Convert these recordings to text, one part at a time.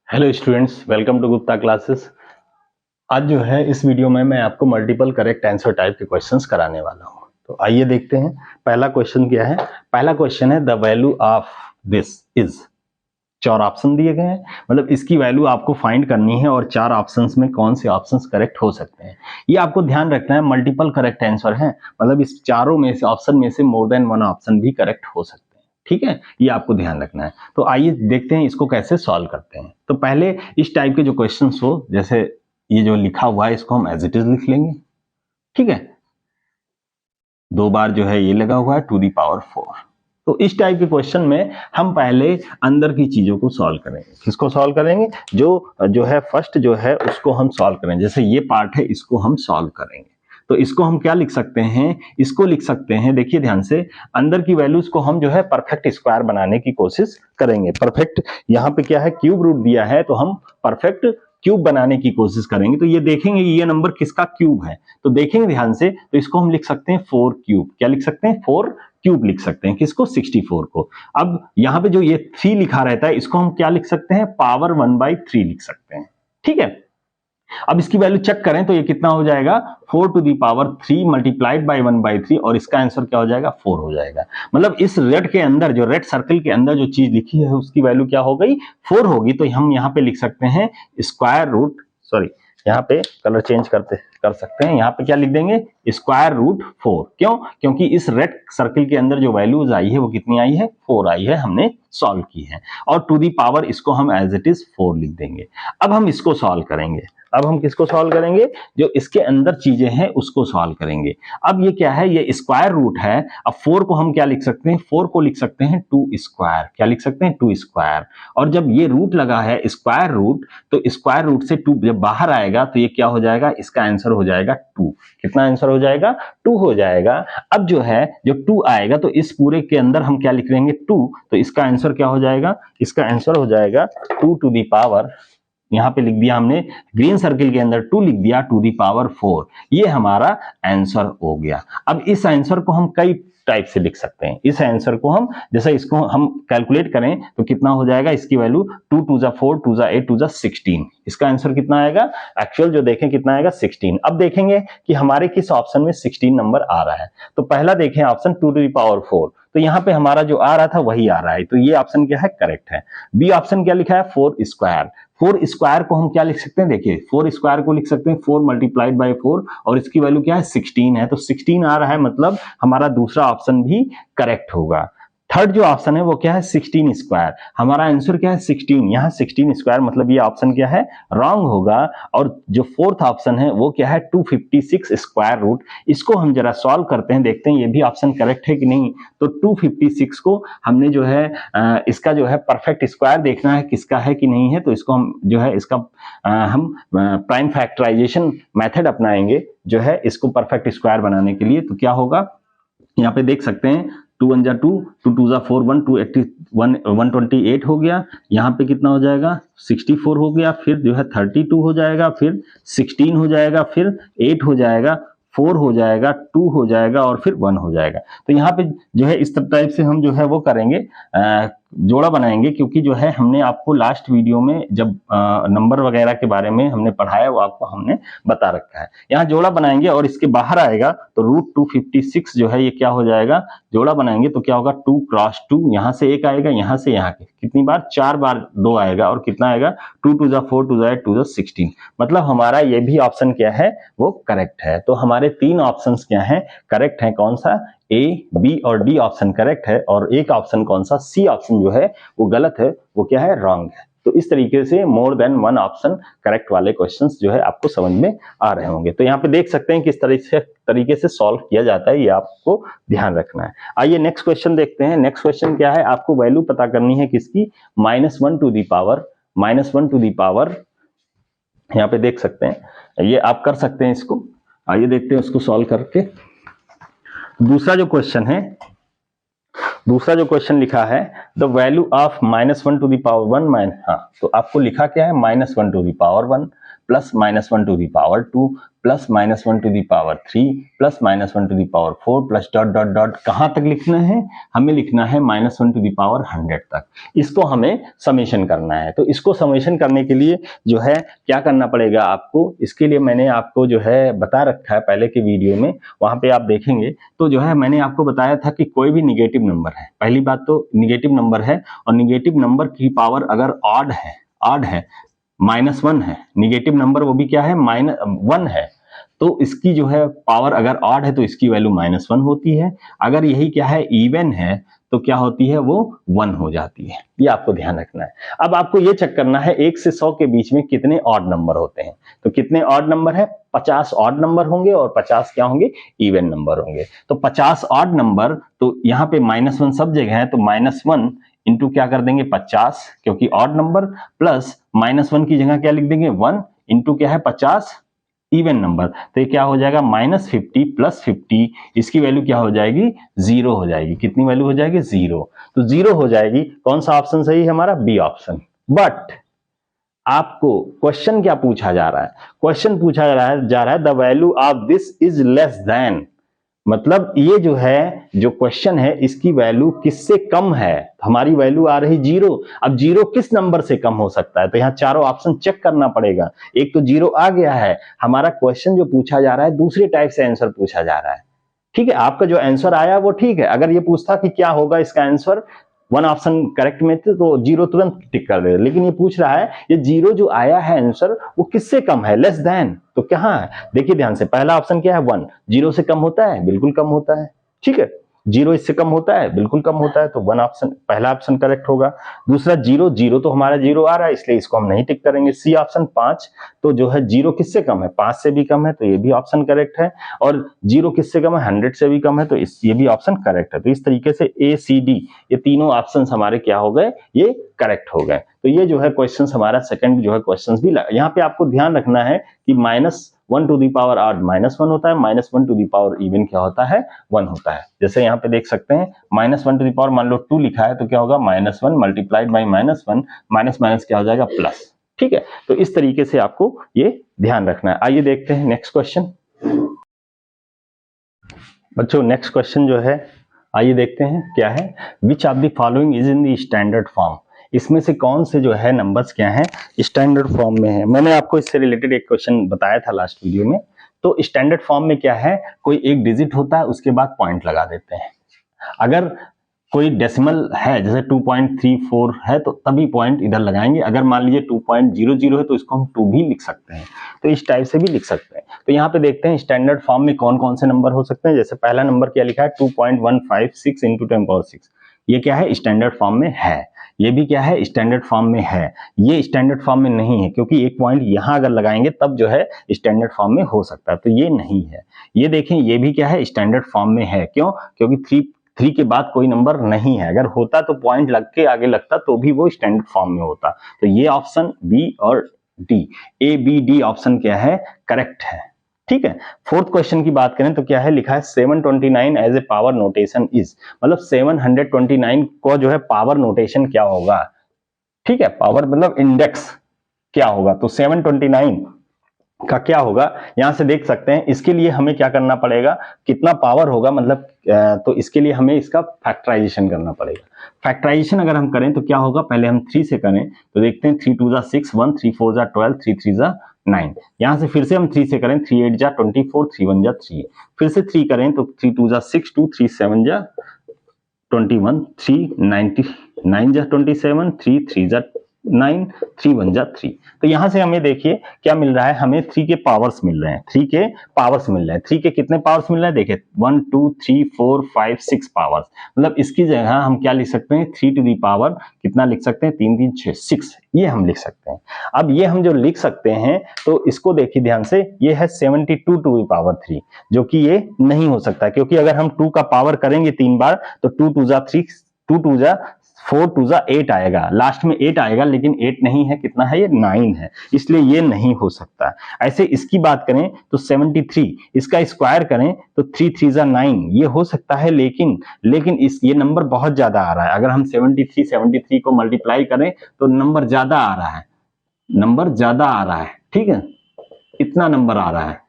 Hello students, welcome to Gupta classes. आज जो है इस वीडियो में मैं आपको मल्टीपल करेक्ट आंसर टाइप के क्वेश्चंस कराने वाला हूं। तो आइए देखते हैं पहला क्वेश्चन क्या है। पहला क्वेश्चन है the value of this is. चार ऑप्शन दिए गए हैं, मतलब इसकी वैल्यू आपको फाइंड करनी है और चार ऑप्शंस में कौन से ऑप्शंस करेक्ट हो सकते हैं ये आपको ध्यान रखना है। मल्टीपल करेक्ट आंसर है, मतलब इस चारों में से ऑप्शन में से मोर देन वन ऑप्शन भी करेक्ट हो सकते हैं। ठीक है, ये आपको ध्यान रखना है। तो आइए देखते हैं इसको कैसे सॉल्व करते हैं। तो पहले इस टाइप के जो क्वेश्चन हो, जैसे ये जो लिखा हुआ है इसको हम एज इट इज लिख लेंगे। ठीक है, दो बार जो है ये लगा हुआ है टू दी पावर 4। तो इस टाइप के क्वेश्चन में हम पहले अंदर की चीजों को सॉल्व करेंगे। किसको सॉल्व करेंगे? जो है फर्स्ट जो है उसको हम सॉल्व करेंगे। जैसे ये पार्ट है इसको हम सॉल्व करेंगे। तो इसको हम क्या लिख सकते हैं? इसको लिख सकते हैं, देखिए ध्यान से, अंदर की वैल्यूज को हम जो है परफेक्ट स्क्वायर बनाने की कोशिश करेंगे। परफेक्ट यहाँ पे क्या है, क्यूब रूट दिया है, तो हम परफेक्ट क्यूब बनाने की कोशिश करेंगे। तो ये देखेंगे ये नंबर किसका क्यूब है, तो देखेंगे ध्यान से, तो इसको हम लिख सकते हैं 4 क्यूब। क्या लिख सकते हैं? 4 क्यूब लिख सकते हैं। किसको? 64 को। अब यहाँ पे जो ये 3 लिखा रहता है इसको हम क्या लिख सकते हैं? पावर 1/3 लिख सकते हैं। ठीक है, अब इसकी वैल्यू चेक करें तो ये कितना हो जाएगा? 4 to the power 3 multiplied by 1/3, और इसका आंसर क्या हो जाएगा? 4 हो जाएगा। मतलब इस रेड के अंदर, जो रेड सर्कल के अंदर जो चीज लिखी है उसकी वैल्यू क्या हो गई? 4 होगी। तो हम यहाँ पे लिख सकते हैं स्क्वायर रूट, सॉरी यहाँ पे कलर चेंज कर सकते हैं। यहाँ पे क्या लिख देंगे? Square root 4। क्यों? क्योंकि इस रेड सर्कल के अंदर जो वैल्यूज आई है वो कितनी आई है? 4 आई है, हमने सॉल्व की है। और टू दी पावर इसको हम एज इट इज 4 लिख देंगे। अब हम इसको सॉल्व करेंगे। अब हम किसको सॉल्व करेंगे? जो इसके अंदर चीजें हैं उसको सॉल्व करेंगे। अब ये क्या है? ये स्क्वायर रूट है। अब 4 को हम क्या लिख सकते हैं? 4 को लिख सकते हैं 2 स्क्वायर। क्या लिख सकते हैं? 2 स्क्वायर। और जब ये रूट लगा है स्क्वायर रूट, तो स्क्वायर रूट से 2 जब बाहर आएगा तो ये क्या हो जाएगा? इसका आंसर हो जाएगा 2। कितना आंसर हो जाएगा? 2 हो जाएगा। अब जो है जो 2 आएगा तो इस पूरे के अंदर हम क्या लिख लेंगे? 2। तो इसका आंसर क्या हो जाएगा? इसका आंसर हो जाएगा 2 टू दी पावर, यहां पे लिख दिया हमने ग्रीन सर्किल के अंदर 2 लिख दिया, टू दी पावर 4। ये हमारा आंसर हो गया। अब इस आंसर को हम कई टाइप से लिख सकते हैं। इस आंसर को हम, जैसे इसको हम कैलकुलेट करें तो कितना हो जाएगा? इसकी वैल्यू 2 टू जा 4 टू जा 8 टू जा 16। इसका आंसर कितना आएगा? एक्चुअल जो देखें कितना आएगा? 16। अब देखेंगे कि हमारे किस ऑप्शन में 16 नंबर आ रहा है। तो पहला देखें ऑप्शन 2 टू दी पावर 4, तो यहाँ पे हमारा जो आ रहा था वही आ रहा है। तो ये ऑप्शन क्या है? करेक्ट है। बी ऑप्शन क्या लिखा है? 4 स्क्वायर। 4 स्क्वायर को हम क्या लिख सकते हैं? देखिए 4 स्क्वायर को लिख सकते हैं 4 मल्टीप्लाइड बाई 4, और इसकी वैल्यू क्या है? 16 है। तो 16 आ रहा है, मतलब हमारा दूसरा ऑप्शन भी करेक्ट होगा। थर्ड जो ऑप्शन है वो क्या है? 16 स्क्वायर। हमारा आंसर क्या है? 16। यहाँ 16 स्क्वायर, मतलब ये ऑप्शन क्या है? रॉन्ग होगा। और जो फोर्थ ऑप्शन है वो क्या है? 256 स्क्वायर रूट। इसको हम जरा सॉल्व करते हैं, देखते हैं ये भी ऑप्शन करेक्ट है कि नहीं। तो 256 को हमने जो है इसका जो है परफेक्ट स्क्वायर देखना है किसका है कि नहीं है। तो इसको हम जो है इसका हम प्राइम फैक्टराइजेशन मेथड अपनाएंगे जो है इसको परफेक्ट स्क्वायर बनाने के लिए। तो क्या होगा? यहाँ पे देख सकते हैं 2 1 जा 2, 2 2 जा 4, 128 हो गया। यहाँ पे कितना हो जाएगा? 64 हो गया। फिर जो है 32 हो जाएगा, फिर 16 हो जाएगा, फिर 8 हो जाएगा, 4 हो जाएगा, 2 हो जाएगा, और फिर 1 हो जाएगा। तो यहाँ पे जो है इस टाइप से हम जो है वो करेंगे, जोड़ा बनाएंगे। क्योंकि जो है हमने आपको लास्ट वीडियो में जब नंबर वगैरह के बारे में हमने पढ़ाया वो आपको हमने बता रखा है। यहाँ जोड़ा बनाएंगे और इसके बाहर आएगा तो रूट 256 जो है ये क्या हो जाएगा? जोड़ा बनाएंगे तो क्या होगा? 2 क्रॉस 2, यहाँ से एक आएगा, यहाँ से यहाँ के कितनी बार? 4 बार 2 आएगा, और कितना आएगा? 2 टू जा 4 टू जा 8 टू जा 16। मतलब हमारा ये भी ऑप्शन क्या है? वो करेक्ट है। तो हमारे 3 ऑप्शन क्या है? करेक्ट है। कौन सा? ए, बी और डी ऑप्शन करेक्ट है, और एक ऑप्शन कौन सा? सी ऑप्शन जो है वो गलत है, वो क्या है? रॉन्ग है। तो इस तरीके से more than one option correct वाले क्वेश्चंस जो है आपको समझ में आ रहे होंगे। तो यहाँ पे देख सकते हैं किस तरीके से सॉल्व किया जाता है, ये आपको ध्यान रखना है। आइए नेक्स्ट क्वेश्चन देखते हैं। नेक्स्ट क्वेश्चन क्या है? आपको वैल्यू पता करनी है किसकी? -1 to the power, -1 to the power, यहाँ पे देख सकते हैं, ये आप कर सकते हैं इसको। आइए देखते हैं उसको सॉल्व करके। दूसरा जो क्वेश्चन है, दूसरा जो क्वेश्चन लिखा है the value of -1 to the power 1 हाँ, तो आपको लिखा क्या है? -1 to the power 1। Plus minus 1 to the power 2 plus minus 1 to the power 3 plus minus 1 to the power 4 plus dot dot dot कहाँ तक लिखना है, हमें लिखना है माइनस 1 टू द पावर 100 तक। इसको हमें समेशन करना है। तो इसको समेशन करने के लिए जो है क्या करना पड़ेगा आपको, इसके लिए मैंने आपको जो है बता रखा है पहले के वीडियो में, वहां पे आप देखेंगे तो जो है मैंने आपको बताया था कि कोई भी निगेटिव नंबर है, पहली बात तो निगेटिव नंबर है और निगेटिव नंबर की पावर अगर ऑड है -1 है, निगेटिव नंबर वो भी क्या है -1 है, तो इसकी जो है पावर अगर ऑड है तो इसकी वैल्यू -1 होती है, अगर यही क्या है इवन है तो क्या होती है वो 1 हो जाती है। ये आपको ध्यान रखना है। अब आपको ये चेक करना है 1 से 100 के बीच में कितने ऑड नंबर होते हैं। तो कितने ऑड नंबर है, 50 ऑड नंबर होंगे और 50 क्या होंगे, इवन नंबर होंगे। तो 50 ऑड नंबर, तो यहाँ पे -1 सब जगह है, तो -1 इंटू क्या कर देंगे 50, क्योंकि ऑड नंबर, प्लस -1 की जगह क्या लिख देंगे 1 इंटू क्या है 50 इवन नंबर, तो ये क्या हो जाएगा -50 प्लस 50, इसकी वैल्यू क्या हो जाएगी 0 हो जाएगी। कितनी वैल्यू हो जाएगी 0, तो 0 हो जाएगी। कौन सा ऑप्शन सही है हमारा, बी ऑप्शन। बट आपको क्वेश्चन क्या पूछा जा रहा है, क्वेश्चन पूछा जा रहा है the value of this is less than, मतलब ये जो है जो क्वेश्चन है इसकी वैल्यू किससे कम है, हमारी वैल्यू आ रही 0। अब 0 किस नंबर से कम हो सकता है, तो यहाँ चारों ऑप्शन चेक करना पड़ेगा। एक तो 0 आ गया है, हमारा क्वेश्चन जो पूछा जा रहा है दूसरे टाइप से आंसर पूछा जा रहा है। ठीक है, आपका जो आंसर आया वो ठीक है, अगर ये पूछता कि क्या होगा इसका आंसर, 1 ऑप्शन करेक्ट में थे तो 0 तुरंत टिक कर दे, लेकिन ये पूछ रहा है ये 0 जो आया है आंसर वो किससे कम है, लेस देन, तो कहां है, देखिए ध्यान से, पहला ऑप्शन क्या है 1, 0 से कम होता है, बिल्कुल कम होता है। ठीक है, 0 इससे कम होता है, बिल्कुल कम होता है, तो 1 ऑप्शन, पहला ऑप्शन करेक्ट होगा। दूसरा 0 तो हमारा 0 आ रहा है इसलिए इसको हम नहीं टिक करेंगे। सी ऑप्शन 5, तो जो है 0 किससे कम है, 5 से भी कम है, तो ये भी ऑप्शन करेक्ट है। और 0 किससे कम है, 100 से भी कम है, तो ये भी ऑप्शन करेक्ट है। तो इस तरीके से ए सी डी ये तीनों ऑप्शन हमारे क्या हो गए, ये करेक्ट हो गए। तो ये जो है क्वेश्चन हमारा सेकंड जो है क्वेश्चन भी यहाँ पे आपको ध्यान रखना है कि -1 टू दी पावर ऑड -1 होता है, -1 टू दी पावर इवन क्या होता है 1 होता है। जैसे यहाँ पे देख सकते हैं -1 टू दी पावर मान लो 2 लिखा है तो क्या होगा -1 मल्टीप्लाइड बाई -1, माइनस माइनस क्या हो जाएगा प्लस। ठीक है, तो इस तरीके से आपको ये ध्यान रखना है। आइए देखते हैं नेक्स्ट क्वेश्चन। बच्चों नेक्स्ट क्वेश्चन जो है आइए देखते हैं क्या है, which of the following is in the standard form, इसमें से कौन से जो है नंबर्स क्या हैं स्टैंडर्ड फॉर्म में है। मैंने आपको इससे रिलेटेड एक क्वेश्चन बताया था लास्ट वीडियो में। तो स्टैंडर्ड फॉर्म में क्या है, कोई एक डिजिट होता है उसके बाद पॉइंट लगा देते हैं। अगर कोई डेसिमल है जैसे 2.34 है तो तभी पॉइंट इधर लगाएंगे, अगर मान लीजिए 2.00 है तो इसको हम 2 भी लिख सकते हैं, तो इस टाइप से भी लिख सकते हैं। तो यहाँ पे देखते हैं स्टैंडर्ड फॉर्म में कौन कौन से नंबर हो सकते हैं। जैसे पहला नंबर क्या लिखा है 2.156 इंटू 10⁻⁶, ये क्या है स्टैंडर्ड फॉर्म में है। ये भी क्या है स्टैंडर्ड फॉर्म में है। ये स्टैंडर्ड फॉर्म में नहीं है क्योंकि एक पॉइंट यहां अगर लगाएंगे तब जो है स्टैंडर्ड फॉर्म में हो सकता है, तो ये नहीं है। ये देखें ये भी क्या है स्टैंडर्ड फॉर्म में है, क्यों, क्योंकि 3 के बाद कोई नंबर नहीं है, अगर होता तो पॉइंट लग के आगे लगता तो भी वो स्टैंडर्ड फॉर्म में होता। तो ये ऑप्शन बी और D, A B D option क्या है करेक्ट है। ठीक है, फोर्थ क्वेश्चन की बात करें तो क्या है लिखा है 729 as a power notation is, मतलब 729 को जो है पावर नोटेशन क्या होगा। ठीक है, पावर मतलब इंडेक्स क्या होगा, तो 729 का क्या होगा यहां से देख सकते हैं। इसके लिए हमें क्या करना पड़ेगा, कितना पावर होगा, मतलब तो इसके लिए हमें इसका फैक्टराइजेशन करना पड़ेगा। फैक्टराइजेशन अगर हम करें तो क्या होगा, पहले हम 3 से करें तो देखते हैं 3 2 जा 6, 1 3 4 जा 12, 3 3 जा 9। यहां से फिर से हम 3 से करें 3 8 जा 24, 3 1 जा 3, फिर से 3 करें तो 3 2 जा 6 2, 3 7 जा 21, 3 9 जा 27, 3 3 जा 9, 3 1 जा 3। तो यहां से हमें देखिए क्या मिल रहा है, हमें 3 के पावर्स मिल रहे हैं, 3 के पावर्स मिल रहे हैं। 3 के कितने पावर्स मिल रहे हैं, देखिए 1 2 3 4 5 6 पावर्स, मतलब इसकी जगह हम क्या लिख सकते हैं 3 टू दी पावर कितना लिख सकते हैं 3 3 6 6, ये हम लिख सकते हैं। अब ये हम जो लिख सकते हैं तो इसको देखिए ध्यान से, ये है 72 टू दी पावर 3, जो कि ये नहीं हो सकता क्योंकि अगर हम 2 का पावर करेंगे 3 बार तो 2 2 जा 3, 2 2 जा 4 2 जा 8 आएगा, लास्ट में 8 आएगा, लेकिन 8 नहीं है, कितना है ये 9 है, इसलिए ये नहीं हो सकता। ऐसे इसकी बात करें तो 73 इसका स्क्वायर करें तो 3 3 जा 9, ये हो सकता है, लेकिन ये नंबर बहुत ज्यादा आ रहा है। अगर हम 73 को मल्टीप्लाई करें तो नंबर ज्यादा आ रहा है, ठीक है। इतना नंबर आ रहा है,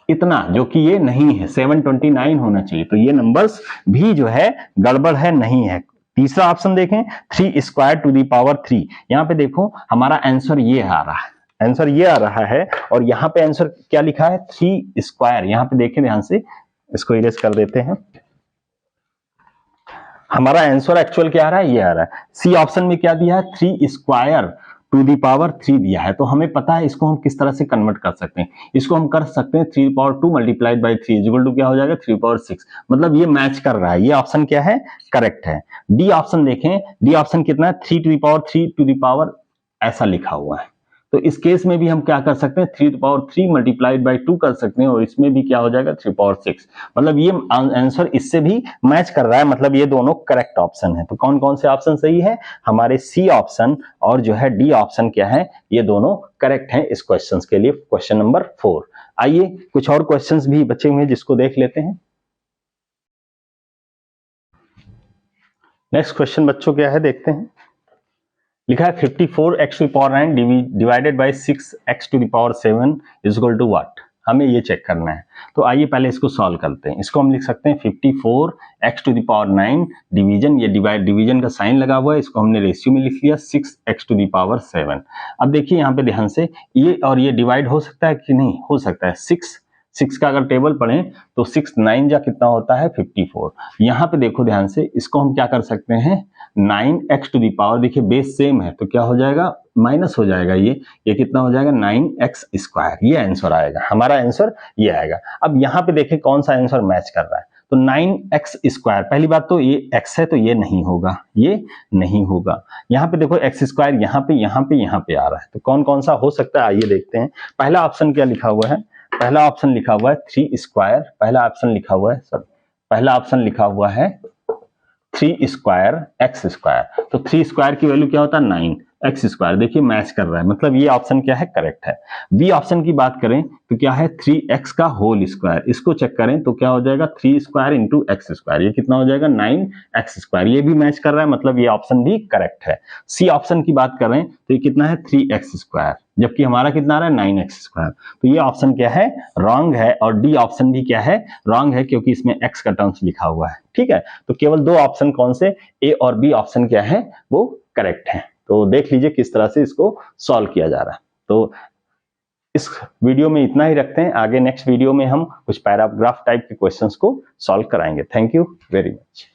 इतना, जो कि ये नहीं है, 729 होना चाहिए। तो ये नंबर्स भी जो है गड़बड़ है, नहीं है। तीसरा ऑप्शन देखें, 3 स्क्वायर टू दी पावर 3। यहाँ पे देखो हमारा आंसर ये आ रहा है, आंसर ये आ रहा है, और यहाँ पे आंसर क्या लिखा है, 3 स्क्वायर। यहाँ पे देखें ध्यान से, इसको इरेज कर देते हैं। हमारा आंसर एक्चुअल क्या आ रहा है, ये आ रहा है। सी ऑप्शन में क्या दिया है, 3 स्क्वायर टू दी पावर 3 दिया है। तो हमें पता है इसको हम किस तरह से कन्वर्ट कर सकते हैं। इसको हम कर सकते हैं 3 power 2 multiplied by 3 equal to क्या हो जाएगा, 3 पावर 6। मतलब ये मैच कर रहा है, ये ऑप्शन क्या है, करेक्ट है। डी ऑप्शन देखें, डी ऑप्शन कितना है, 3 to the power 3 to the power ऐसा लिखा हुआ है। तो इस केस में भी हम क्या कर सकते हैं, 3 पावर 3 मल्टीप्लाइड बाई 2 कर सकते हैं, और इसमें भी क्या हो जाएगा, 3 पावर 6। मतलब ये आंसर इससे भी मैच कर रहा है, मतलब ये दोनों करेक्ट ऑप्शन है। तो कौन कौन से ऑप्शन सही है, हमारे सी ऑप्शन और जो है डी ऑप्शन क्या है, ये दोनों करेक्ट हैं इस क्वेश्चन के लिए, क्वेश्चन नंबर 4। आइए कुछ और क्वेश्चन भी बचे हुए हैं जिसको देख लेते हैं। नेक्स्ट क्वेश्चन बच्चों क्या है, देखते हैं। लिखा है 54x to power 9 divided by 6x to the power 7 is equal to what. हमें ये चेक करना है। तो आइए पहले इसको सॉल्व करते हैं। इसको हम लिख सकते हैं 54x to the power 9 division, ये डिवीजन का साइन लगा हुआ है, इसको हमने रेशियो में लिख लिया 6x टू द पावर 7। अब देखिए यहाँ पे ध्यान से, ये और ये डिवाइड हो सकता है कि नहीं, हो सकता है। 6 का अगर टेबल पढ़ें तो 6 9 जा कितना होता है, 54। यहाँ पे देखो ध्यान से, इसको हम क्या कर सकते हैं, 9x टू दी पावर, देखिए बेस सेम है तो क्या हो जाएगा, माइनस हो जाएगा, ये कितना हो जाएगा, 9x स्क्वायर। ये आंसर आएगा, हमारा आंसर ये आएगा। अब यहाँ पे देखें कौन सा आंसर मैच कर रहा है। तो 9x स्क्वायर, पहली बात तो ये x है तो ये नहीं होगा, ये नहीं होगा। यहाँ पे देखो x स्क्वायर यहाँ पे आ रहा है, तो कौन कौन सा हो सकता है, आइए देखते हैं। पहला ऑप्शन क्या लिखा हुआ है, पहला ऑप्शन लिखा हुआ है 3 स्क्वायर, पहला ऑप्शन लिखा हुआ है, सर पहला ऑप्शन लिखा हुआ है 3 स्क्वायर एक्स स्क्वायर। तो 3 स्क्वायर की वैल्यू क्या होता है, 9x स्क्वायर। देखिए मैच कर रहा है, मतलब ये ऑप्शन क्या है, करेक्ट है। बी ऑप्शन की बात करें तो क्या है, 3x का होल स्क्वायर। इसको चेक करें तो क्या हो जाएगा, 3 स्क्वायर इंटू एक्स स्क्वायर, ये कितना हो जाएगा, 9x स्क्वायर। ये भी मैच कर रहा है, मतलब ये ऑप्शन भी करेक्ट है। सी ऑप्शन की बात करें तो ये कितना है, 3x स्क्वायर, जबकि हमारा कितना आ रहा है, 9x स्क्वायर। तो ये ऑप्शन क्या है, रॉन्ग है। और डी ऑप्शन भी क्या है, रॉन्ग है, क्योंकि इसमें x का टर्म्स लिखा हुआ है। ठीक है, तो केवल दो ऑप्शन कौन से, ए और बी ऑप्शन क्या है, वो करेक्ट है। तो देख लीजिए किस तरह से इसको सॉल्व किया जा रहा है। तो इस वीडियो में इतना ही रखते हैं, आगे नेक्स्ट वीडियो में हम कुछ पैराग्राफ टाइप के क्वेश्चंस को सॉल्व कराएंगे। Thank you very much.